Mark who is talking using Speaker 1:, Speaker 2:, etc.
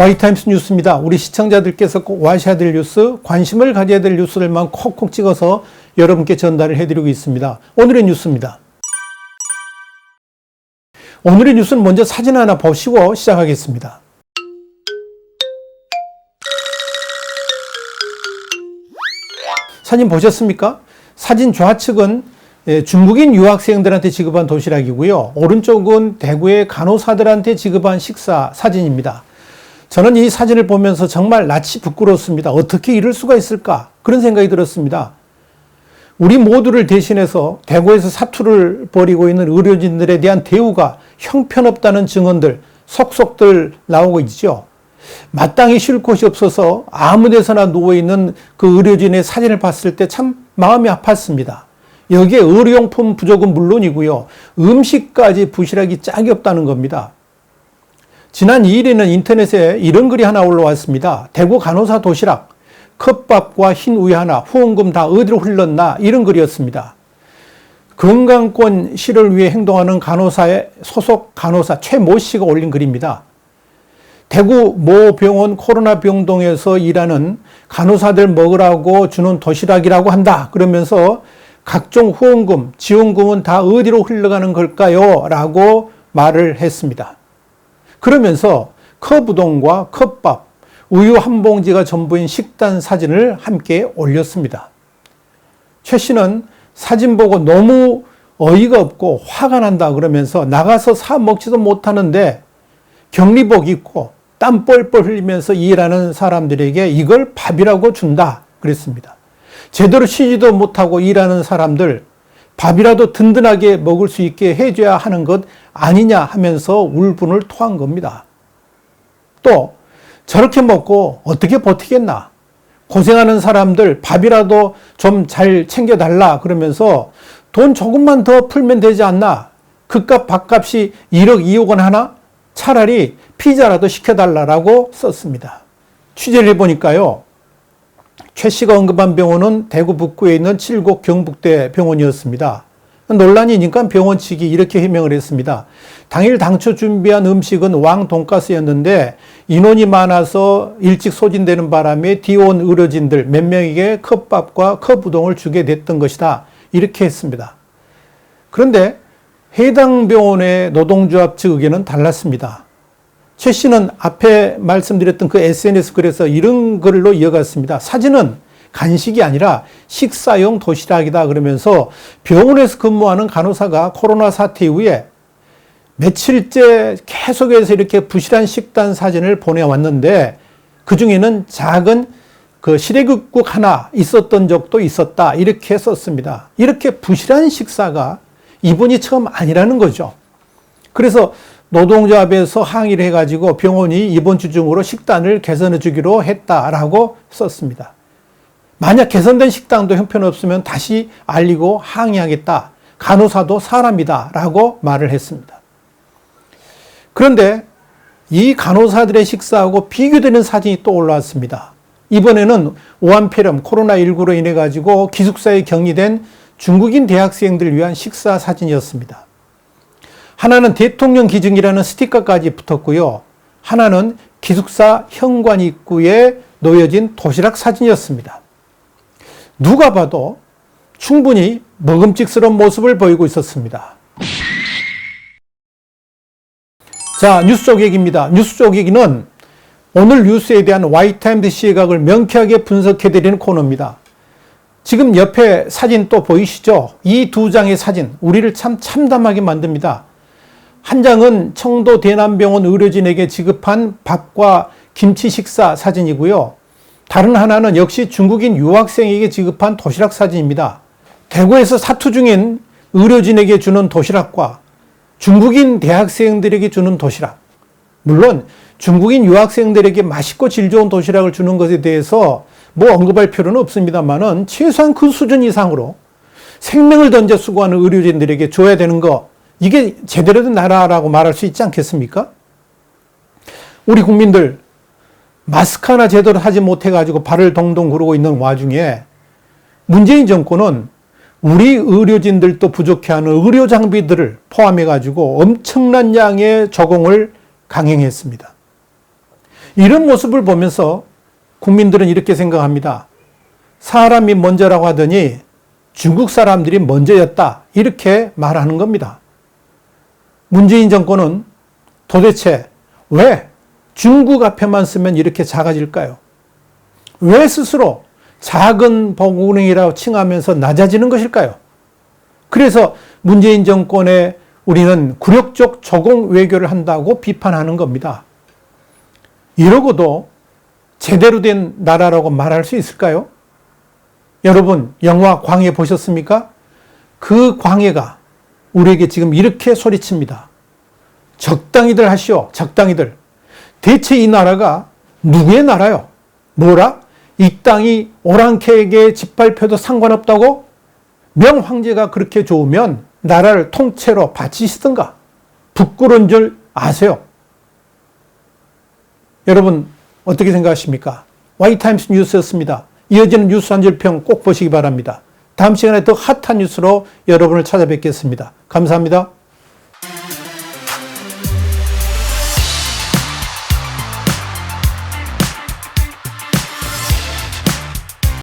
Speaker 1: 와이타임스 뉴스입니다. 우리 시청자들께서 꼭 아셔야 될 뉴스, 관심을 가져야 될 뉴스들만 콕콕 찍어서 여러분께 전달을 해드리고 있습니다. 오늘의 뉴스입니다. 오늘의 뉴스는 먼저 사진 하나 보시고 시작하겠습니다. 사진 보셨습니까? 사진 좌측은 중국인 유학생들한테 지급한 도시락이고요. 오른쪽은 대구의 간호사들한테 지급한 식사 사진입니다. 저는 이 사진을 보면서 정말 낯이 부끄럽습니다. 어떻게 이럴 수가 있을까? 그런 생각이 들었습니다. 우리 모두를 대신해서 대구에서 사투를 벌이고 있는 의료진들에 대한 대우가 형편없다는 증언들, 속속들 나오고 있죠. 마땅히 쉴 곳이 없어서 아무 데서나 누워있는 그 의료진의 사진을 봤을 때 참 마음이 아팠습니다. 여기에 의료용품 부족은 물론이고요. 음식까지 부실하기 짝이 없다는 겁니다. 지난 2일에는 인터넷에 이런 글이 하나 올라왔습니다. 대구 간호사 도시락, 컵밥과 흰 우유 하나, 후원금 다 어디로 흘렀나? 이런 글이었습니다. 건강권 실을 위해 행동하는 간호사의 소속 간호사 최모 씨가 올린 글입니다. 대구 모 병원 코로나 병동에서 일하는 간호사들 먹으라고 주는 도시락이라고 한다. 그러면서 각종 후원금, 지원금은 다 어디로 흘러가는 걸까요? 라고 말을 했습니다. 그러면서 컵우동과 컵밥, 우유 한 봉지가 전부인 식단 사진을 함께 올렸습니다. 최 씨는 사진 보고 너무 어이가 없고 화가 난다 그러면서 나가서 사 먹지도 못하는데 격리복 입고 땀 뻘뻘 흘리면서 일하는 사람들에게 이걸 밥이라고 준다 그랬습니다. 제대로 쉬지도 못하고 일하는 사람들 밥이라도 든든하게 먹을 수 있게 해줘야 하는 것 아니냐 하면서 울분을 토한 겁니다. 또 저렇게 먹고 어떻게 버티겠나? 고생하는 사람들 밥이라도 좀 잘 챙겨달라 그러면서 돈 조금만 더 풀면 되지 않나? 그값 밥값이 1억 2억 원 하나? 차라리 피자라도 시켜달라고 썼습니다. 취재를 해보니까요. 최 씨가 언급한 병원은 대구 북구에 있는 칠곡 경북대 병원이었습니다. 논란이니까 병원 측이 이렇게 해명을 했습니다. 당일 당초 준비한 음식은 왕 돈가스였는데 인원이 많아서 일찍 소진되는 바람에 뒤온 의료진들 몇 명에게 컵밥과 컵우동을 주게 됐던 것이다. 이렇게 했습니다. 그런데 해당 병원의 노동조합 측 의견은 달랐습니다. 최 씨는 앞에 말씀드렸던 그 SNS 글에서 이런 글로 이어갔습니다. 사진은 간식이 아니라 식사용 도시락이다 그러면서 병원에서 근무하는 간호사가 코로나 사태 이후에 며칠째 계속해서 이렇게 부실한 식단 사진을 보내왔는데 그 중에는 작은 그 시래국국 하나 있었던 적도 있었다 이렇게 썼습니다. 이렇게 부실한 식사가 이번이 처음 아니라는 거죠. 그래서 노동조합에서 항의를 해가지고 병원이 이번 주 중으로 식단을 개선해 주기로 했다라고 썼습니다. 만약 개선된 식당도 형편없으면 다시 알리고 항의하겠다. 간호사도 사람이다 라고 말을 했습니다. 그런데 이 간호사들의 식사하고 비교되는 사진이 또 올라왔습니다. 이번에는 오한폐렴 코로나19로 인해 가지고 기숙사에 격리된 중국인 대학생들을 위한 식사 사진이었습니다. 하나는 대통령 기증이라는 스티커까지 붙었고요. 하나는 기숙사 현관 입구에 놓여진 도시락 사진이었습니다. 누가 봐도 충분히 먹음직스러운 모습을 보이고 있었습니다. 자, 뉴스 쪽 얘기입니다. 뉴스 쪽 얘기는 오늘 뉴스에 대한 와이타임스 시각을 명쾌하게 분석해드리는 코너입니다. 지금 옆에 사진 또 보이시죠? 이 두 장의 사진, 우리를 참 참담하게 만듭니다. 한 장은 청도 대남병원 의료진에게 지급한 밥과 김치 식사 사진이고요. 다른 하나는 역시 중국인 유학생에게 지급한 도시락 사진입니다. 대구에서 사투 중인 의료진에게 주는 도시락과 중국인 대학생들에게 주는 도시락. 물론 중국인 유학생들에게 맛있고 질 좋은 도시락을 주는 것에 대해서 뭐 언급할 필요는 없습니다만은 최소한 그 수준 이상으로 생명을 던져 수고하는 의료진들에게 줘야 되는 거, 이게 제대로 된 나라라고 말할 수 있지 않겠습니까? 우리 국민들 마스크 하나 제대로 하지 못해가지고 발을 동동 구르고 있는 와중에 문재인 정권은 우리 의료진들도 부족해하는 의료 장비들을 포함해가지고 엄청난 양의 조공을 강행했습니다. 이런 모습을 보면서 국민들은 이렇게 생각합니다. 사람이 먼저라고 하더니 중국 사람들이 먼저였다. 이렇게 말하는 겁니다. 문재인 정권은 도대체 왜 중국 앞에만 쓰면 이렇게 작아질까요? 왜 스스로 작은 보국능이라고 칭하면서 낮아지는 것일까요? 그래서 문재인 정권에 우리는 굴욕적 조공 외교를 한다고 비판하는 겁니다. 이러고도 제대로 된 나라라고 말할 수 있을까요? 여러분, 영화 광해 보셨습니까? 그 광해가 우리에게 지금 이렇게 소리칩니다. 적당히들 하시오, 적당히들. 대체 이 나라가 누구의 나라요? 뭐라? 이 땅이 오랑캐에게 짓밟혀도 상관없다고? 명황제가 그렇게 좋으면 나라를 통째로 바치시든가. 부끄러운 줄 아세요? 여러분, 어떻게 생각하십니까? Y타임스 뉴스였습니다. 이어지는 뉴스 한 줄 평 꼭 보시기 바랍니다. 다음 시간에 더 핫한 뉴스로 여러분을 찾아뵙겠습니다. 감사합니다.